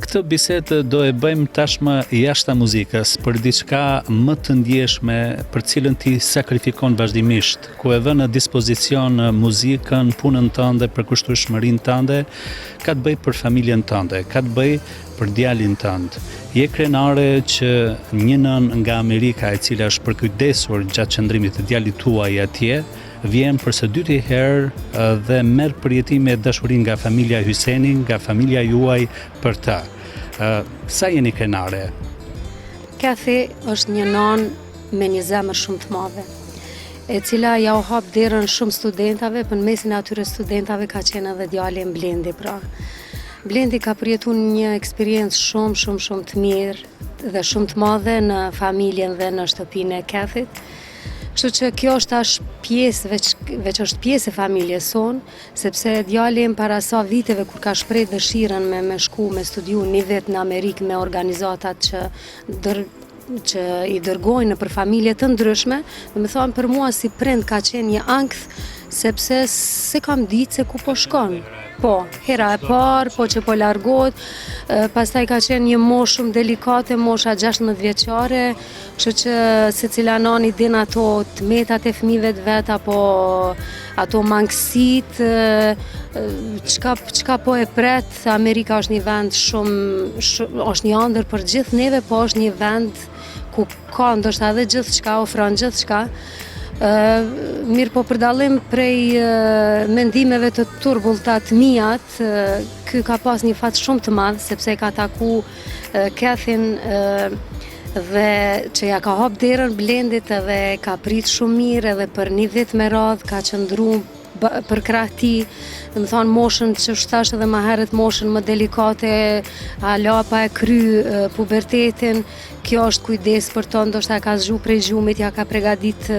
Këtë bisedë do e bëjmë tashmë jashta muzikës, për diçka më të ndjeshme për cilën ti sakrifikon vazhdimisht, ku e vën në dispozicion muzikën, punën tënde, përkushtueshmërinë tënde, ka të bëj për familjen tënde, ka të bëj për djalin tënd. Je krenare që një nën nga Amerika e cila është përkujdesur gjatë qëndrimit të djalit tuaj atje, vjen për së dyti herë dhe merr përjetime dashurinë nga familja Hyseni, nga familja juaj për ta. Sa jeni krenare? Kathy është një non me një zemër shumë të madhe, e cila ja u hap derën shumë studentave, për në mesin e atyre studentave ka qenë edhe djali Blendi pra. Blendi ka përjetuar një eksperiencë shumë të mirë dhe shumë të madhe në familjen dhe në shtëpinë e Kathyt. Kështu që kjo është tash pjesë, veç është pjesë e familjes sonë, sepse djali para sa viteve kur ka shpreh dëshirën me shku, me studiu një vit në Amerikë me organizatat që i dërgojnë për familje të ndryshme, dhe me thonë për mua si prind ka qenë një ankth, sepse se kam ditë se ku po shkon. Po, hera e parë, po që po largohet, pastaj ka qenë një moshë shumë delikate, mosha 16 vjeçare, kështu që secila nani din ato tmetat e fëmijëve të vet, apo ato mangësitë, çka po e pret. Amerika është një vend është një ëndër për gjithë neve, po është një vend ku ka ndoshta edhe gjithçka, ofron gjithçka. Mirë po për dallim prej mendimeve të turbullta të mijat, ky ka pas një fat shumë të madh, sepse ka taku Kathyn dhe që ja ka hap derën Blendit edhe ka prit shumë mirë, edhe për një vit me radhë ka qëndru për krah tij, dhe më thonë moshën që shtash edhe më herët, moshën më delikate, hala pa e kry pubertetin, kjo është kujdes për to, ndoshta ka zgju prej gjumit, ja ka pregadit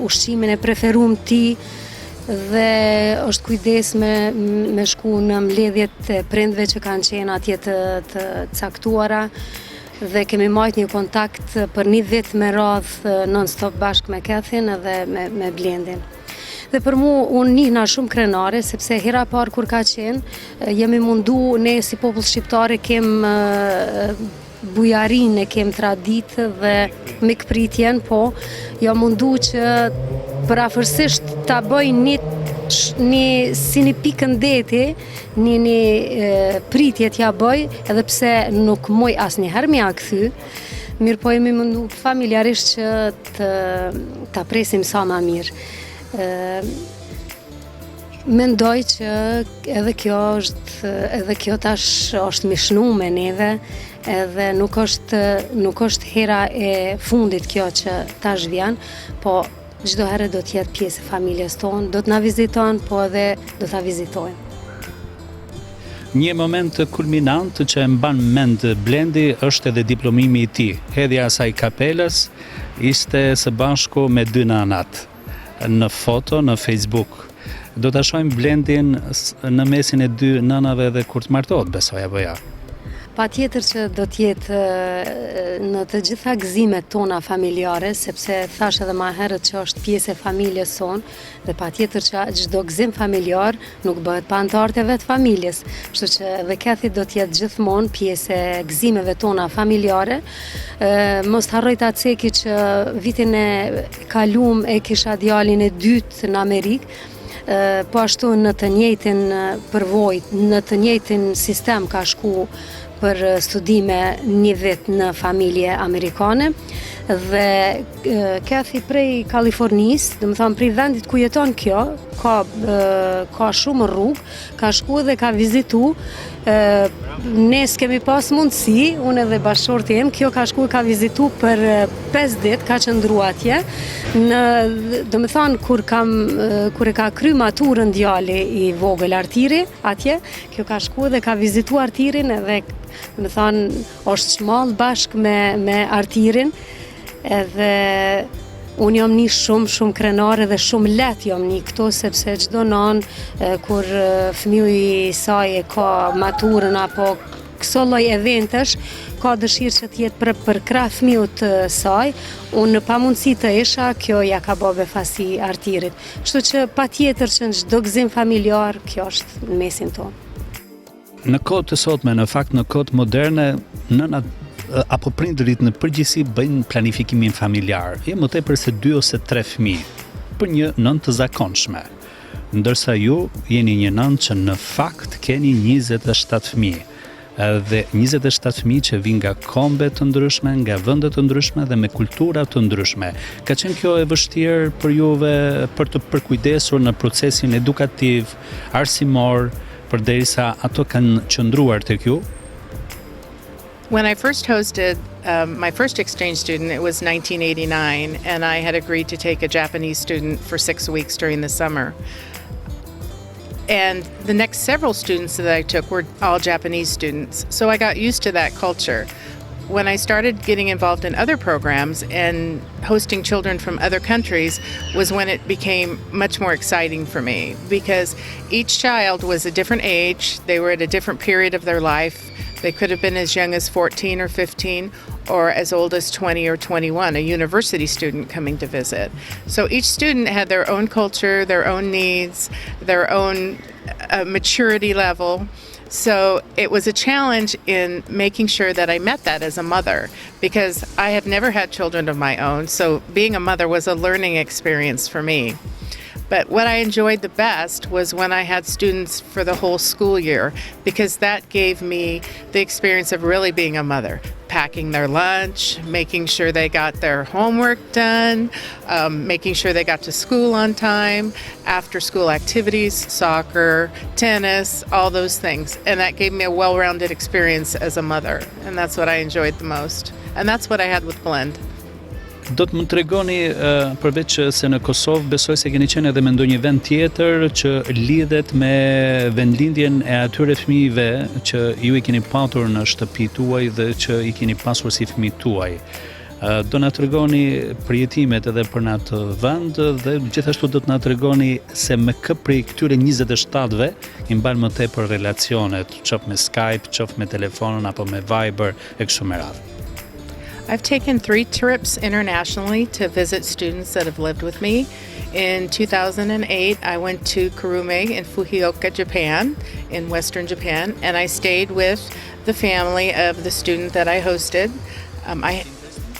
ushqimin e preferum ti, dhe është kujdes me shku në mbledhjet e prindve që kanë qenë atje të caktuara, dhe kemi majt një kontakt për një vit me radhë non-stop bashkë me Kathyn edhe me Blendin. Dhe për mu, unë njihna shumë krenare, sepse hera parë kur ka qenë, jemi mundu, ne si popull shqiptare kem bujarin, e kem traditë dhe mikpritjen, po jo mundu që përafërsisht ta bëj si një pikë ndeti, një pritje t'ja bëj, edhe pse nuk moj asnjëherë m'ja kthy, mirë po jemi mundu familjarisht që ta presim sa ma mirë. Mendoj që edhe kjo tash është mishnu me neve, edhe nuk është hera e fundit kjo që tash vjen, po çdo herë do të jetë pjesë e familjes tonë, do të na viziton, po edhe do ta vizitojmë. Një moment kulminant që e mban mend Blendi është edhe diplomimi i tij. Hedhja e asaj kapelës ishte së bashku me dy nanat. Në foto, në Facebook. Do ta shohim Blendin në mesin e dy nënave dhe kur të martohet, besoj apo ja? Patjetër që do t'jetë në të gjitha gëzimet tona familjare, sepse thash edhe më herët që është pjesë e familjes sonë, dhe patjetër që çdo gëzim familjar nuk bëhet pa anëtarët e vet familjes. Kështu që edhe Kathy do t'jetë gjithmonë pjesë e gëzimeve tona familjare. Mos harroj ta ceki që vitin e kaluam e kisha djalin e dytë në Amerikë, po ashtu në të njëjtin përvojë, në të njëjtin sistem ka shku për studime një vit në familje amerikane, dhe Kathy prej Kalifornisë, do të thonë prej vendit ku jeton kjo, ka shumë rrugë, ka shku dhe ka vizitu, ne s'kemi pas mundësi, unë edhe bashkëshorti im, kjo ka shku e ka vizitu për 5 ditë, ka qëndru atje, do të thonë kur e ka kry maturën djali i vogël Artiri atje, kjo ka shku dhe ka vizitu Artirin, edhe do të thonë është çmall bashkë me Artirin, edhe unë jam një shumë krenare dhe shumë let jam një këto, sepse çdo nanë kur fëmiu i saj e ka maturën apo këso lloj eventesh, ka dëshirë që t'jetë për krah fëmiut të saj, unë në pamundësi të isha, kjo ja ka bë befasi Artirit. Kështu që patjetër që në çdo gëzim familjar, kjo është në mesin tonë. Në kohët e sotme, në fakt në kohët moderne, nënat apo prindërit në përgjithësi bëjnë planifikimin familjar, më tepër se 2 ose 3 fëmijë, për një nënë të zakonshme. Ndërsa ju jeni një nënë që në fakt keni 27 fëmijë. Dhe 27 fëmijë që vinë nga kombe të ndryshme, nga vende të ndryshme dhe me kultura të ndryshme. Ka qenë kjo e vështirë për juve për të përkujdesur në procesin edukativ, arsimor, përderisa ato kanë qëndruar tek ju? When I first hosted my first exchange student, it was 1989, and I had agreed to take a Japanese student for 6 weeks during the summer. And the next several students that I took were all Japanese students, so I got used to that culture. When I started getting involved in other programs and hosting children from other countries was when it became much more exciting for me, because each child was a different age, they were at a different period of their life. They could have been as young as 14 or 15 or as old as 20 or 21, a university student coming to visit. So each student had their own culture, their own needs, their own maturity level. So it was a challenge in making sure that I met that as a mother, because I have never had children of my own, so being a mother was a learning experience for me. But what I enjoyed the best was when I had students for the whole school year, because that gave me the experience of really being a mother, packing their lunch, making sure they got their homework done, making sure they got to school on time, after school activities, soccer, tennis, all those things. And that gave me a well-rounded experience as a mother, and that's what I enjoyed the most. And that's what I had with Blend. Do të më tregoni përveç se në Kosovë besoj se keni qenë edhe me ndonjë vend tjetër që lidhet me vendlindjen e atyre fëmijëve që ju i keni patur në shtëpi tuaj dhe që i keni pasur si fëmijë tuaj. Do na tregoni përjetimet edhe për në atë vend dhe gjithashtu do të na tregoni se me kë prej këtyre 27-ve i mban më tepër relacionet, qoftë me Skype, qoftë me telefonin apo me Viber e kështu me radhë. I've taken 3 trips internationally to visit students that have lived with me. In 2008, I went to Kurume in Fukuoka, Japan, in western Japan, and I stayed with the family of the student that I hosted.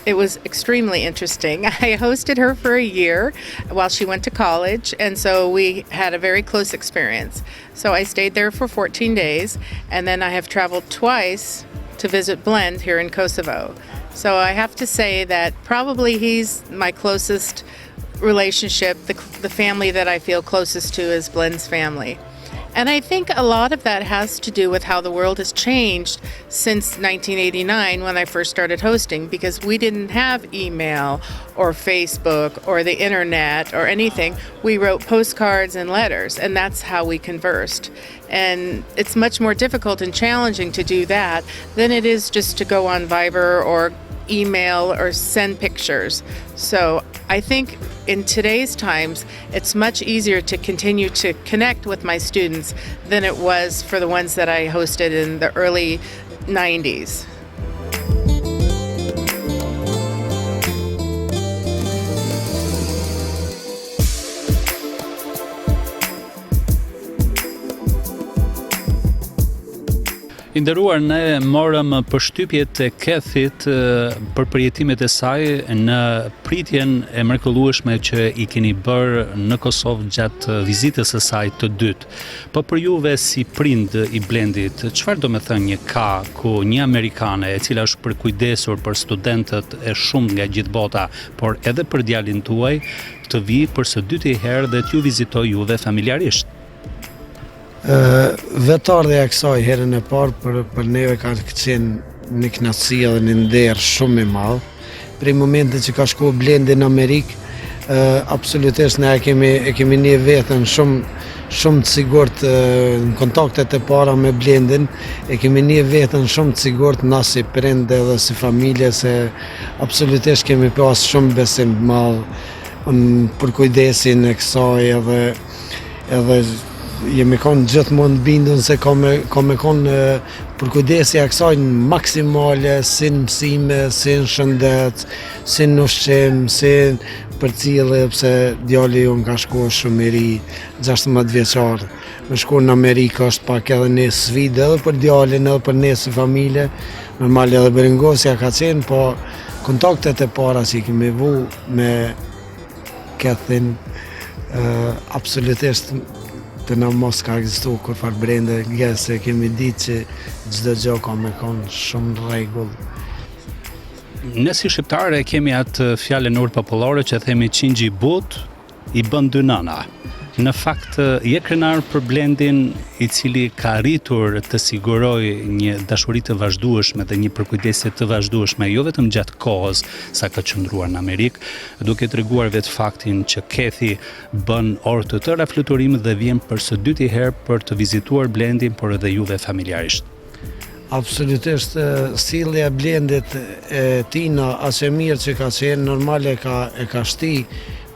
It was extremely interesting. I hosted her for a year while she went to college, and so we had a very close experience. So I stayed there for 14 days, and then I have traveled twice to visit Blend here in Kosovo. So I have to say that probably he's my closest relationship, the family that I feel closest to is Blend's family. And I think a lot of that has to do with how the world has changed since 1989 when I first started hosting, because we didn't have email or Facebook or the internet or anything. We wrote postcards and letters, and that's how we conversed. And it's much more difficult and challenging to do that than it is just to go on Viber or email or send pictures. So I think in today's times, it's much easier to continue to connect with my students than it was for the ones that I hosted in the early 90s. I nderuar, ne morëm përshtypjet e Kethit për përjetimet e saj në pritjen e mrekullueshme që i keni bërë në Kosovë gjatë vizitës së saj të dytë. Po për juve si prind i Blendit, çfarë do të thënë një ka ku një amerikane e cila është përkujdesur për studentët e shumë nga gjithë bota, por edhe për djalin tuaj, të vi për së dyti herë dhe t'ju vizitoj juve familjarisht? Vetarë e kësaj herën e parë për neve ka qenë një kënaqësi dhe një nder shumë i madh. Prej momentit që ka shku Blendi në Amerikë, absolutisht ne e kemi një veten shumë të sigurt në kontaktet e para me Blendin, e kemi një veten shumë të sigurt na si prind edhe si familje, se absolutisht kemi pas shumë besim të madh për kujdesin e kësaj edhe jemi konë gjithmonë bindën se ka me konë për kujdesja e kësaj maksimale, si në mësime, si në shëndet, si në ushqim, si për cilë, pse djali ju ka shku shumë i ri, 16 vjeçar. Me shku në Amerika është pak edhe një sfidë edhe për djalin, edhe për ne si familje. Normal edhe bërëngosja ka qenë, po kontaktet e para që i kemi vu me Kethin, absolutisht të na mos ka egzistu kur farë brende, se kemi ditë që çdo gjë ka me konë shumë në rregull. Ne si shqiptarë kemi atë fjalën urë popullore që themi qingji i but i bën dy nëna. Në fakt, je krenar për Blendin i cili ka arritur të siguroj një dashuri të vazhdueshme dhe një përkujdesje të vazhdueshme, jo vetëm gjatë kohës sa ka qëndruar në Amerikë, duke treguar vetë faktin që Kethi bën orë të tëra fluturim dhe vjen për së dyti herë për të vizituar Blendin, por edhe juve familjarisht. Absolutisht, sjellja e Blendit e Tina, as e mirë që ka qenë, normale e ka shti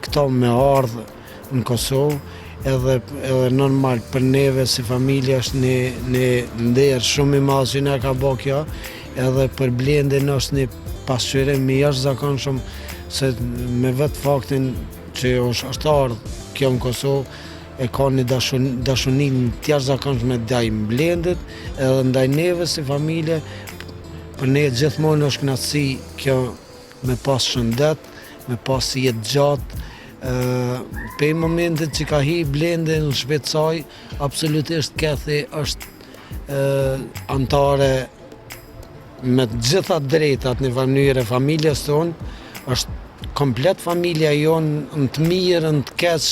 këto me ardhë në Kosovë, edhe normal për neve si familje është një nder shumë i madh që na ka bë kjo, edhe për Blendin është një pasqyrim i jashtëzakonshëm, se me vetë faktin që është ardhur kjo në Kosovë, e ka një dashuni të jashtëzakonshme ndaj Blendit, edhe ndaj neve si familje. Për ne gjithmonë është kënaqësi kjo me pas shëndet, me pas jetë gjatë. Pe momentet që ka hi Blendin në shtëpinë saj, absolutisht Kethi është antare me të gjitha drejtat në mënyrë e familjes tonë, është komplet familja jonë, në të mirë, në të keq,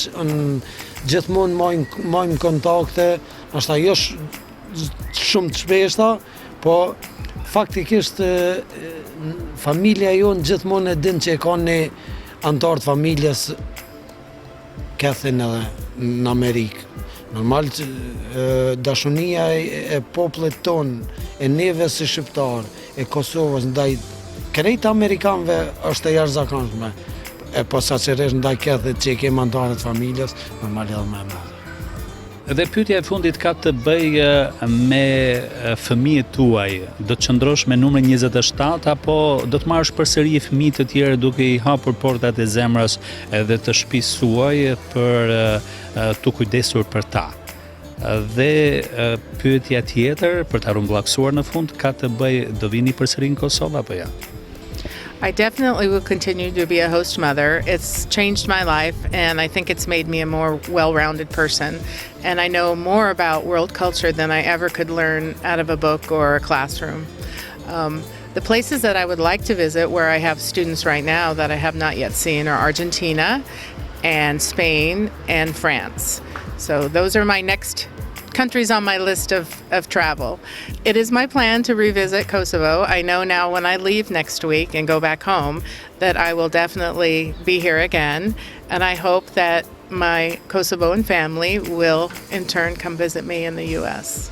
gjithmonë majmë kontakte, është ajo shumë të shpeshta, po faktikisht familja jonë gjithmonë e din që e ka një antar të familjes Kethin edhe në Amerikë. Normal që dashunia e popullit tonë, e neve si shqiptar, e Kosovës ndaj krejt amerikanëve është e jashtëzakonshme. E posaçërisht ndaj Kethit që i kemi antarët familjes, normal edhe më e madhe. Dhe pyetja e fundit ka të bëjë me fëmijët tuaj. Do të qëndrosh me numrin 27 apo do të marrësh përsëri fëmijë të tjerë duke i hapur portat e zemrës edhe të shtëpisë suaj për të kujdesur për ta? Dhe pyetja tjetër, për ta rrumbullaksuar në fund, ka të bëjë, do vini përsëri në Kosovë apo ja? I definitely will continue to be a host mother. It's changed my life, and I think it's made me a more well-rounded person. And I know more about world culture than I ever could learn out of a book or a classroom. The places that I would like to visit, where I have students right now that I have not yet seen, are Argentina and Spain and France. So those are my next countries on my list of travel. It is my plan to revisit Kosovo. I know now when I leave next week and go back home that I will definitely be here again, and I hope that my Kosovoan family will in turn come visit me in the US.